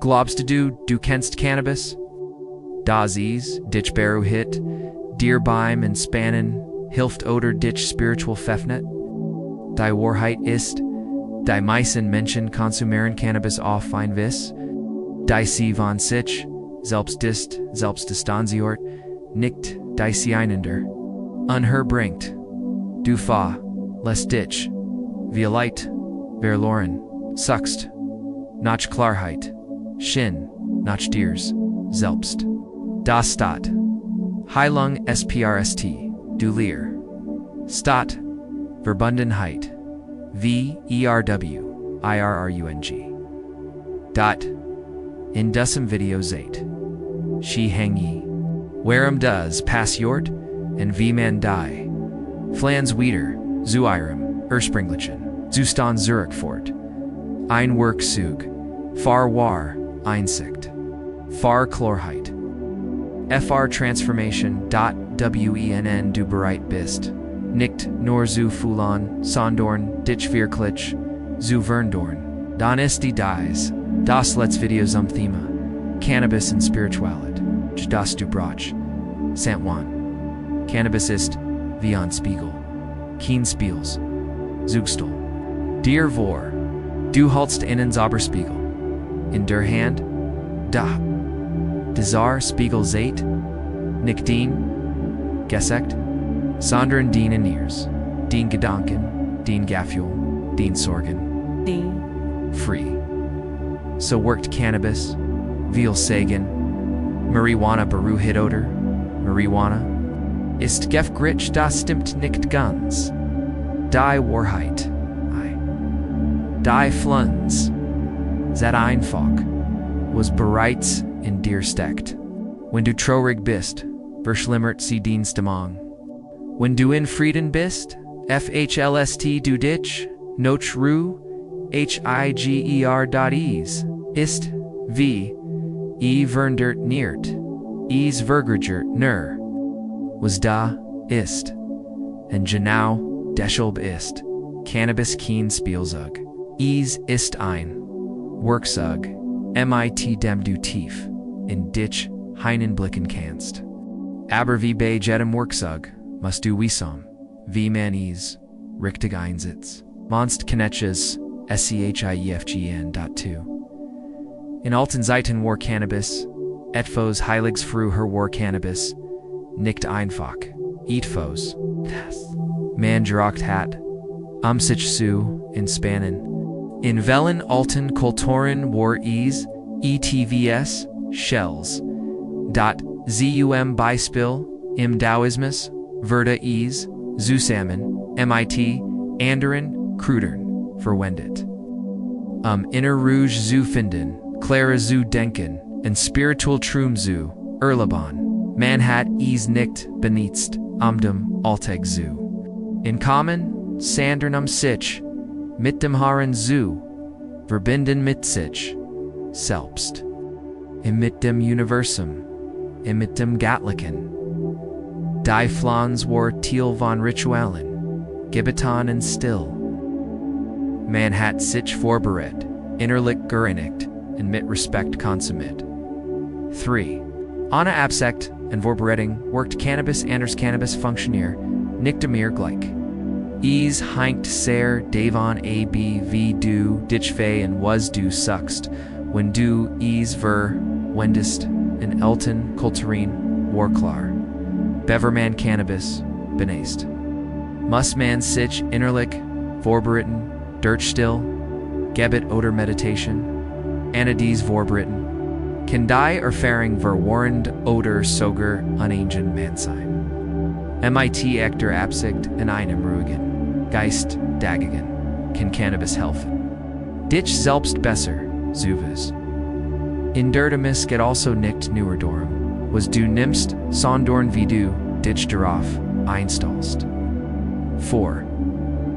Globst du kennst Cannabis? Das ist, dich hit, dir beim Entspannen, hilft oder dich spiritual Pfeffnet? Die Wahrheit ist, die meisten Menschen konsumieren Cannabis auf ein Wiss, die sie von sich, selbstdistanziert, nicht die sie einander unherbringt. Du fa, lässt dich, wie Light, verloren, suchst, nach Klarheit, Shin, nach dirs, selbst. Das Stat. Heilung sprst, du Leer. Stat, Verbundenheit. Verwirrung. Dot. In diesem Video seht. Shi Heng Yi. Warum das passiert, und wie man die. Flans wieder, zu ihrem, Ursprünglichen, Zustand zurückfort. Ein Werkzeug. Far war, Einsicht. Far Klarheit. Fr Transformation. Wenn du bereit bist. Nicht nur zu fühlen, sondern dich wirklich zu verändern. Dann ist die Dies. Das letzte Video zum Thema. Cannabis und Spiritualität. Das du brauchst. Sant Juan. Cannabis ist, wie ein Spiegel. Kein Spiels. Zugstel. Dir vor. Du hältst einen Zauberspiegel. In der Hand. Da. Dieser Spiegel seht. Nicht den. Gesekt. Sondern den Enirs. Den Gedanken. Den Gefühl. Den Sorgen. Den. Free. So worked Cannabis. Viel sagen. Marihuana beruhigt oder. Marihuana. Ist gefgrich, das stimmt nicht ganz. Die Wahrheit. Die Flunz. Zet einfach. Was bereits in dir steckt. Wenn du traurig bist, verschlimmert sie den Stimmung. Wenn du in Frieden bist, FHLST du dich, noch Ruhe, HIGER.is, ist, wie, verndert niert, vergrigert nur, was da, ist, und genau, deshalb ist, Cannabis kein Spielzeug, ist ein, Werkzeug, mit dem du tief, in dich, hineinblicken kannst. Aber wie bei jedem Werkzeug, musst du wissen, wie man es richtig einsetzt. Monst Kneches, SCHIEFGN.2. In alten Zeiten war Cannabis, etwas Heiliges früher war Cannabis, nicht einfach, etwas, man geraucht hat, sich zu entspannen. In welchen alten Kulturen war es, ETVS, Shells, zum Beispiel, im Daoismus, Verda es, zusammen, mit, anderen, Krudern, verwendet. Inner Rouge zu finden, Clara zu denken, und spiritual Trum zu, erleben, man hat es nicht benutzt, dem Alltag zu. In Common, sandern sich, mit dem Herren zu, verbinden mit sich, selbst. Mit dem Universum, mit dem Göttlichen. Die Flans war Teil von Ritualen, Gebetan und still. Man hat sich vorbereitet, innerlich gereinigt, und mit Respekt konsumiert. 3. Ohne Absicht und Vorbereitung worked Cannabis anders Cannabis funktioniert, nicht mehr gleich. Es hängt sehr davon ab, wie du dich und was du suchst, wenn du es verwendest in alten Kulturen war klar. Bever man Cannabis benest. Muss man sich innerlich vorbereiten, still, Gebet oder Meditation, Anadies vorbereiten, kann die Erfahrung verwarrend oder sogar unengen man sein. Mit echter Absicht in einem ruhigen Geist dagegen kann Cannabis helfen. Dich selbst besser, zuvis. In der Demis geht also nicht nur darum, was du nimmst, sondern wie du dich darauf einstellst. 4.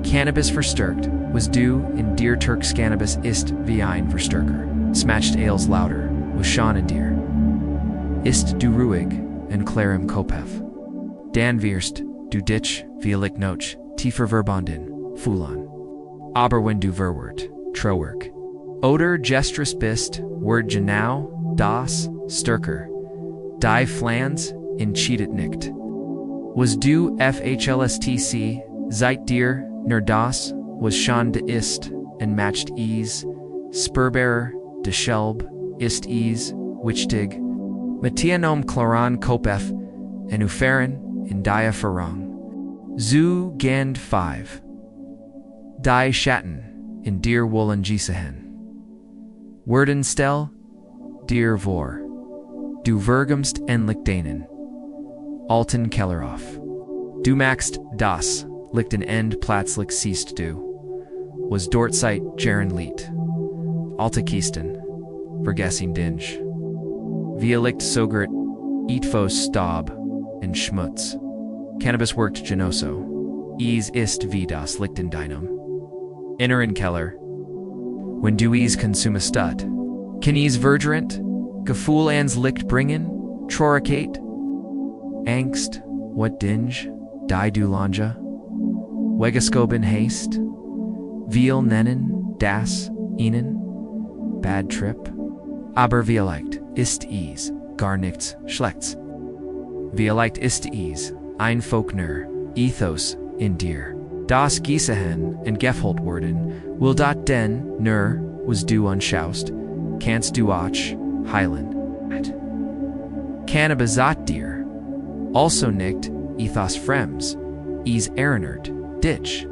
Cannabis verstärkt, was du in dir Turks Cannabis ist wie ein Verstärker. Smatched ales lauter, was schon in dir. Ist du ruhig, in klarem Kopf. Dan wirst du dich, vielleicht noch, tiefer verbunden, fühlen. Aber wenn du verwirrt, traurig, Oder gestrus bist, word genau, das, stärker. Die Flans, entscheidet nicht. Was du FHLSTC, seit dir, nur das, was schon de ist, and matched ease, spurbearer, de Schelb, ist ease, wichtig, Matianom Chloran Kopef, en Uferen, in Dia Farang. Zu Gand 5. Die Schatten, in Dir Wollen Gisehen. Wordenstel, Dir Vor. Du vergumst endlich denen. Alten Kelleroff. Du maxst das, lichten End plötzlich siehst du. Was dort seit Jaren Lied. Alte Kisten. Vergessing Dinge. Via licht sogert, Eatfos Staub, and Schmutz. Cannabis worked genoso. Ease ist wie das lichten deinem. Inneren Keller. When du ease consumestut. Can ease vergerent? Gefühl ans Licht bringen? Troricate? Angst? What dinge? Die du Lanja? Wegescoben haste? Viel nennen? Das? Ihnen? Bad trip? Aber vielleicht ist ease, gar nichts schlechts. Vielleicht ist ease, ein Folkner, Ethos, in dir. Das Gisehen und Gefholt worden, will dat denn, nur, was du anschaust, kannst du auch, heilen. Cannabisat dir. Also nicht, Ethos Frems, ease erinnert, dich.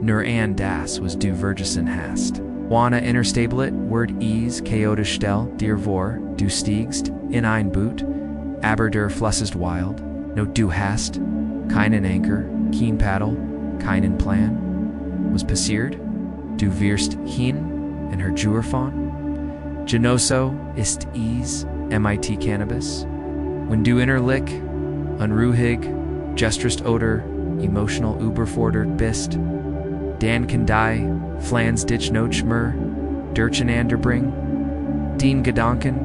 Nur an das was du vergessen hast. Wanna interstabelet, word ease, chaotisch stell, dir vor, du stiegst, in ein Boot, aber der flussest wild, no du hast, keinen Anker, kein Paddle, keinen Plan, was passiert, du wirst hin, in her Juerfon, genoso ist ease, MIT Cannabis, when du innerlich, unruhig, gestrust oder, emotional überfordert bist, Dan kann die, Flans dich noch schmer, Dirchen anderbring, Dien Gedanken,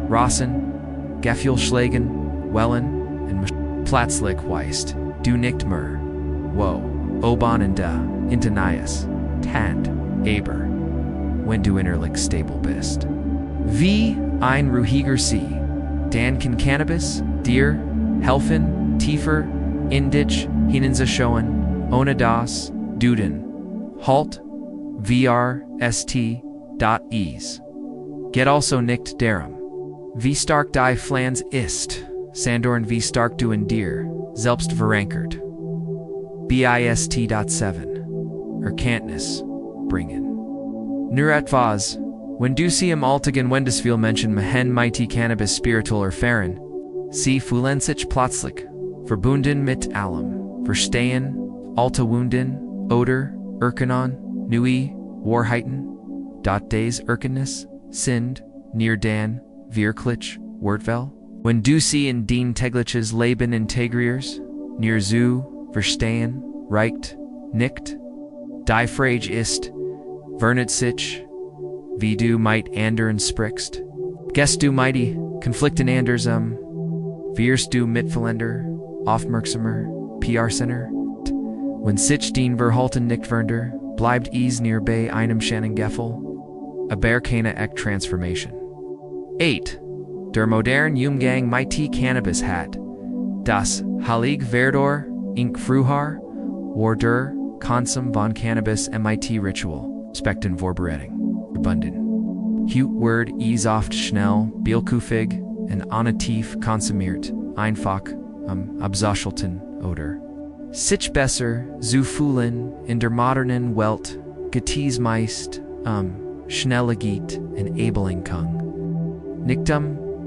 Rossen, Gefühlschlägen, Wellen, und plötzlich weist, du nicht mehr, wo, oban und da, intenias, Tand, aber, wenn du innerlich stable bist. Wie ein ruhiger See, Dan kann Cannabis, dir, helfen, tiefer, in dich, hineinzuschauen, ohne das, duden, halt, vrst.ease. Get also nicht darum. Wie stark die Flans ist, Sandorn wie stark du in dir, selbst verankert. Bist.7. Erkenntnis, bringen. Nur etwas, wenn du sie im Alltagen Wendesviel Menschen mehen mighty Cannabis spiritual erfahren, sie fühlen sich plötzlich, verbunden mit allem, verstehen, alte Wunden, oder, Erkennen, Nui, Wahrheiten, des Erkenntnis, sind, near dan, wirklich, Wortwell. Wenn du sie in den tägliches Leben integrierst, near zu, verstehen, reicht, nicht, die Frage ist, vernet sich, wie du mit anderen sprichst. Gehst du mighty, Konflikten anders wirst du mitverländer, aufmerksamer, PR-Center, wenn sich den Verhalten nicht verändert, bleibt es near bei einem schönen Gefühl, aber keine echt Transformation. 8. Der modern Umgang mit Cannabis hat, das heilig Verdor, ink früher, war der Konsum von Cannabis mit Ritual, Spekten Vorbereitung, verbunden. Hut word is oft schnell, bielkufig, und ohne tief konsumiert, einfach, absoschelten, oder. Sich besser, zu fühlen, in der modernen Welt, geties meist, schneller geht, und abeln kann. Nicht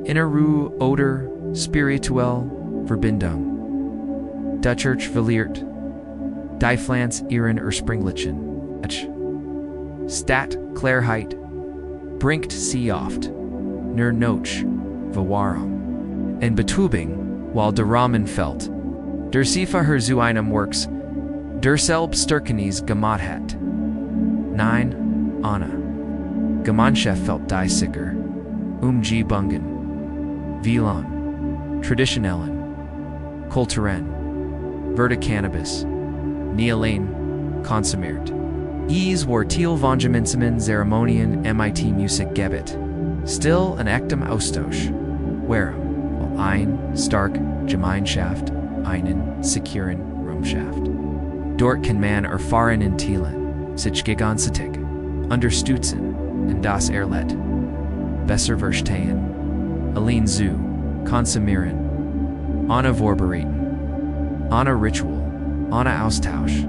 innere oder spirituell Verbindung. Die Church verliert, die Flans ihren Ursprünglichen. Stat Klarheit, bringt sie oft, nur noch, Verwahrung. In Betubing, while der Rahmen fällt, der Sifaher zu einem Works, der Selbststärkenis gemacht hat. Nein, Anna. Gemeinschaft fällt die sicher, Bungen, Vilan, Traditionellen, Kulturen, Verta Cannabis, nie allein, konsumiert. Ease war Thiel von Geminsamen Zeremonien MIT Musik Gebet. Still an Ektem Austausch. Warum, while ein, stark, Gemeinschaft, einen, securen, Rumschaft. Dort kann man erfahren in Thielen, sich gegenseitig, unterstützen, in das Erlet. Besser verstehen. Allein zu, konsumieren. Ohne vorbereiten. Ohne Ritual. Ohne Austausch.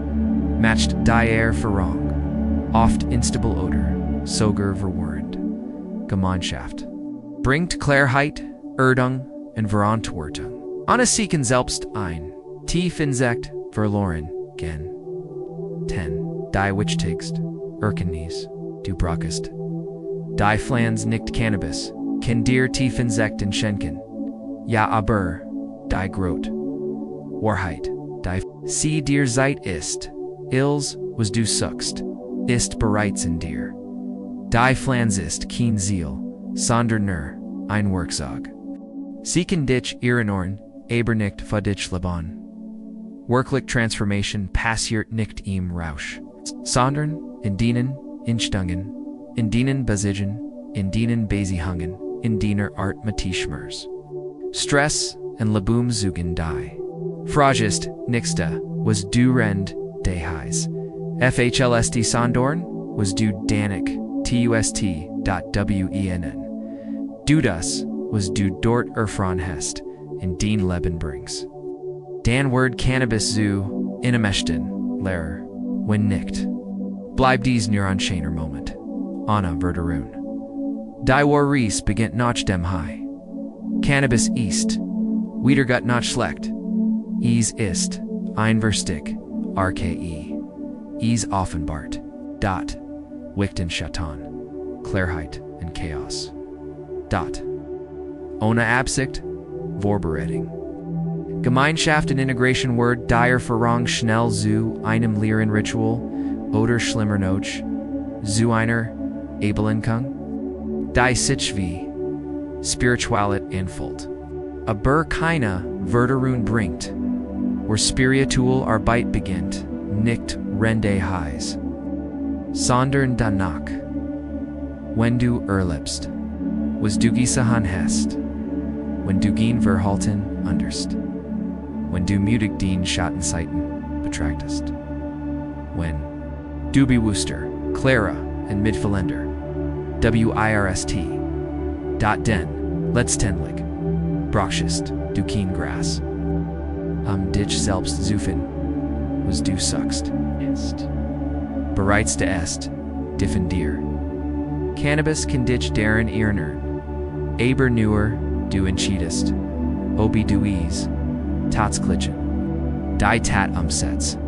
Matcht die Erfahrung. Oft instabil oder, sogar verwirrend. Gemeinschaft. Bringt Klarheit, Erdung und Verantwortung. Ohne Siegen selbst ein. Tief insekt, verloren, gen. 10. Die wichtigst, Erkenntnis, du brauchst. Die Flans nicht Cannabis, kann dir tief Insekten schenken. Ja aber, die Grot. Wahrheit, die sie dir Zeit ist, Ills, was du suchst, ist bereits in dir. Die Flans ist kein Ziel, sondern nur ein Werkzeug. Sie kann dich erinnern, aber nicht für dich leben. Wirklich Transformation passiert nicht im Rausch, sondern in denen Instungen, in denen Besiegen, in denen Besihangen, in deiner Art Schmerz. Stress und Lebum zugen die. Fragest, nixta, was du rend, de heis. FHLSD Sondorn, was du danik, TUST.WENN. Du das, was du dort erfran hest, in den Leben brings. Dan word Cannabis zu, innemechten, Lehrer, when nicht. Bleib dies nur ein schöner Moment. Anna Verderun. Die war Ries beginnt nach dem High. Cannabis ist, wieder gut nach schlecht. Is ist, ein Verstick, RKE. Is offenbart, dot, Wichten Schatten, Klarheit und Chaos. Dot. Ohne Absicht, Vorbereitung. Gemeinschaft und Integration Word, die Erfahrung schnell zu einem leeren Ritual, oder schlimmer noch, zu einer Abelenkung. Die sich wie Spiritualität anfühlt. Aber keine Verderung bringt, wo spiritual Arbeit beginnt, nicht rende heiß. Sondern danach, wenn du erlebst, was du gesahen hast, wenn du gen verhalten underst, wenn du mutig den Schattenseiten betrachtest, wenn du bewusster, klarer und mitverländer, WIRST, den, letztendlich, brauchst du kein Gras. Dich selbst suchen, was du suchst, ist. Bereits de est, diffundir. Cannabis kann dich deren erinnern, aber nur du entschiedest, obi du is, tatsklitchen. Die Tat umsetzt.